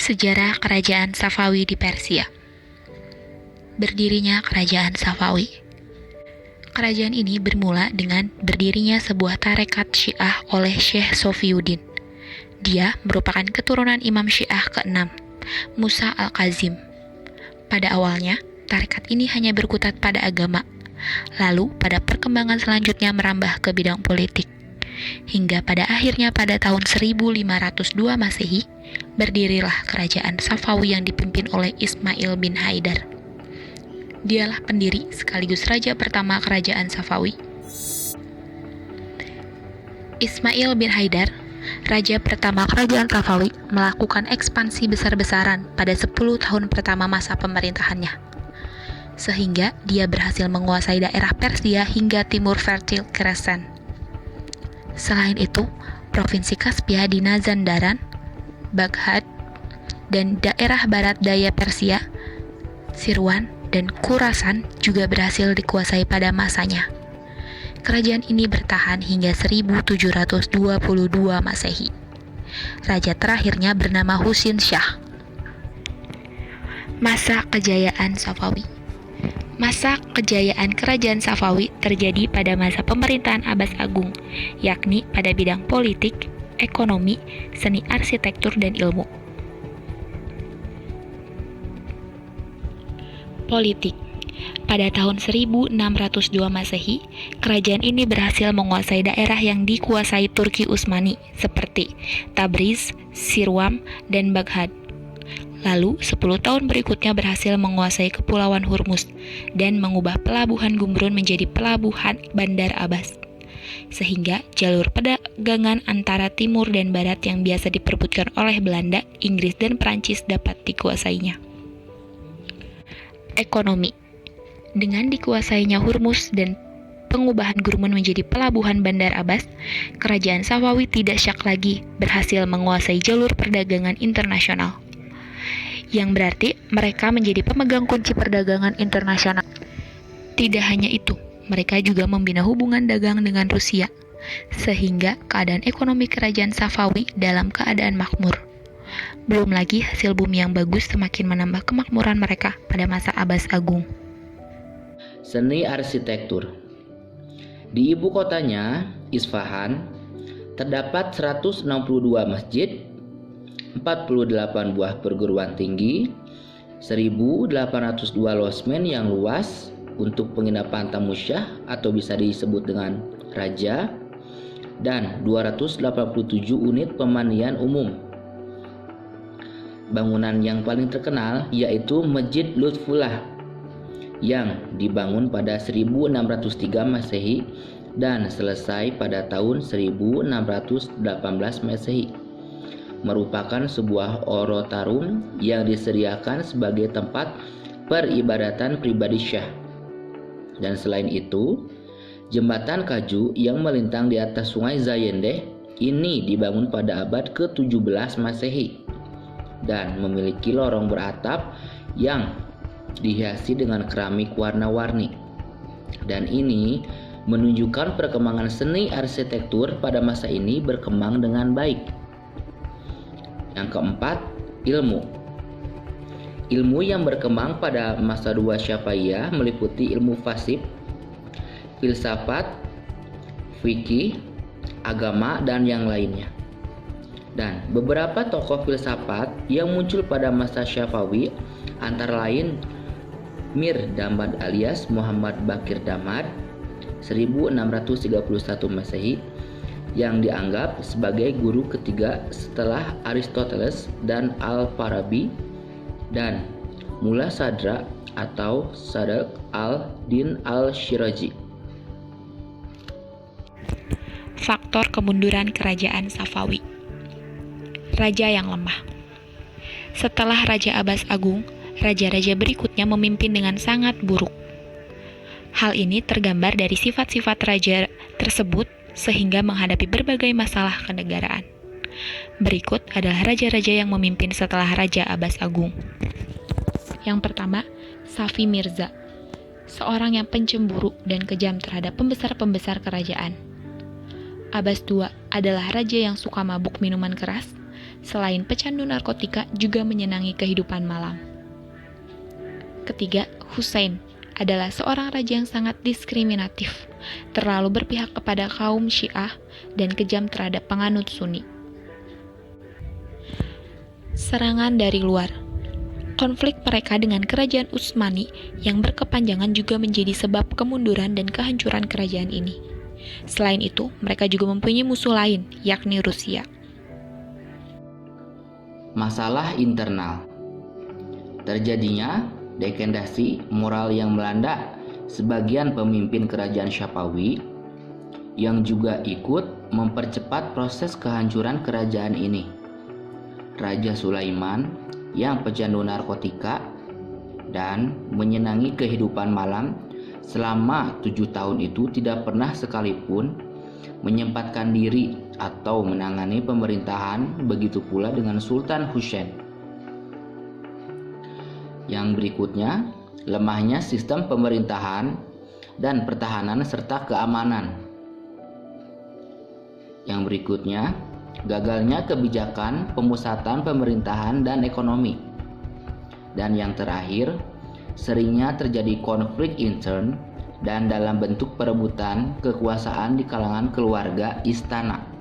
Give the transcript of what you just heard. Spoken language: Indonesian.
Sejarah Kerajaan Safawi di Persia. Berdirinya Kerajaan Safawi. Kerajaan ini bermula dengan berdirinya sebuah tarekat Syiah oleh Syekh Sofiyuddin. Dia merupakan keturunan Imam Syiah ke-6, Musa al-Kazim. Pada awalnya, tarekat ini hanya berkutat pada agama, lalu pada perkembangan selanjutnya merambah ke bidang politik. Hingga pada akhirnya pada tahun 1502 Masehi, berdirilah Kerajaan Safawi yang dipimpin oleh Ismail bin Haidar. Dialah pendiri sekaligus raja pertama Kerajaan Safawi. Ismail bin Haidar, raja pertama Kerajaan Safawi, melakukan ekspansi besar-besaran pada 10 tahun pertama masa pemerintahannya, sehingga dia berhasil menguasai daerah Persia hingga timur Fertile Crescent. Selain itu, Provinsi Kaspia di Mazandaran, Baghdad, dan daerah barat daya Persia, Sirwan, dan Khurasan juga berhasil dikuasai pada masanya. Kerajaan ini bertahan hingga 1722 Masehi. Raja terakhirnya bernama Husin Shah. Masa kejayaan Safawi. Masa kejayaan Kerajaan Safawi terjadi pada masa pemerintahan Abbas Agung, yakni pada bidang politik, ekonomi, seni arsitektur, dan ilmu. Politik. Pada tahun 1602 Masehi, kerajaan ini berhasil menguasai daerah yang dikuasai Turki Utsmani seperti Tabriz, Sirwan, dan Baghdad. Lalu, 10 tahun berikutnya berhasil menguasai Kepulauan Hormuz dan mengubah pelabuhan Gumrun menjadi pelabuhan Bandar Abbas. Sehingga jalur perdagangan antara timur dan barat yang biasa diperebutkan oleh Belanda, Inggris, dan Prancis dapat dikuasainya. Ekonomi. Dengan dikuasainya Hormuz dan pengubahan Gumrun menjadi pelabuhan Bandar Abbas, Kerajaan Safawi tidak syak lagi berhasil menguasai jalur perdagangan internasional, yang berarti mereka menjadi pemegang kunci perdagangan internasional. Tidak hanya itu, mereka juga membina hubungan dagang dengan Rusia, sehingga keadaan ekonomi Kerajaan Safawi dalam keadaan makmur. Belum lagi hasil bumi yang bagus semakin menambah kemakmuran mereka pada masa Abbas Agung. Seni arsitektur. Di ibu kotanya, Isfahan, terdapat 162 masjid, 48 buah perguruan tinggi, 1.802 losmen yang luas untuk penginapan tamu syah atau bisa disebut dengan raja, dan 287 unit pemandian umum. Bangunan yang paling terkenal yaitu Masjid Lutfullah yang dibangun pada 1603 Masehi dan selesai pada tahun 1618 Masehi. Merupakan sebuah orotarum yang disediakan sebagai tempat peribadatan pribadi syah. Dan selain itu, jembatan kayu yang melintang di atas sungai Zayendeh ini dibangun pada abad ke-17 Masehi dan memiliki lorong beratap yang dihiasi dengan keramik warna-warni. Dan ini menunjukkan perkembangan seni arsitektur pada masa ini berkembang dengan baik. Yang keempat, ilmu. Ilmu yang berkembang pada masa dua Syafi'iyah meliputi ilmu fasih, filsafat, fikih, agama, dan yang lainnya. Dan beberapa tokoh filsafat yang muncul pada masa Syafi'i antara lain Mir Damad alias Muhammad Bakir Damad 1631 Masehi, yang dianggap sebagai guru ketiga setelah Aristoteles dan Al-Farabi, dan Mullah Sadra atau Sadq al-Din al-Shirazi. Faktor kemunduran Kerajaan Safawi. Raja yang lemah. Setelah Raja Abbas Agung, raja-raja berikutnya memimpin dengan sangat buruk. Hal ini tergambar dari sifat-sifat raja tersebut sehingga menghadapi berbagai masalah kenegaraan. Berikut adalah raja-raja yang memimpin setelah Raja Abbas Agung. Yang pertama, Safi Mirza, seorang yang pencemburu dan kejam terhadap pembesar-pembesar kerajaan. Abbas II adalah raja yang suka mabuk minuman keras, selain pecandu narkotika juga menyenangi kehidupan malam. Ketiga, Hussein adalah seorang raja yang sangat diskriminatif, terlalu berpihak kepada kaum Syiah dan kejam terhadap penganut Sunni. Serangan dari luar. Konflik mereka dengan kerajaan Utsmani yang berkepanjangan juga menjadi sebab kemunduran dan kehancuran kerajaan ini. Selain itu, mereka juga mempunyai musuh lain, yakni Rusia. Masalah internal. Terjadinya dekadasi moral yang melanda sebagian pemimpin kerajaan Syafawi yang juga ikut mempercepat proses kehancuran kerajaan ini. Raja Sulaiman yang pecandu narkotika dan menyenangi kehidupan malam selama 7 tahun itu tidak pernah sekalipun menyempatkan diri atau menangani pemerintahan, begitu pula dengan Sultan Hussein. Yang berikutnya, lemahnya sistem pemerintahan dan pertahanan serta keamanan. Yang berikutnya, gagalnya kebijakan pemusatan pemerintahan dan ekonomi. Dan yang terakhir, seringnya terjadi konflik intern dan dalam bentuk perebutan kekuasaan di kalangan keluarga istana.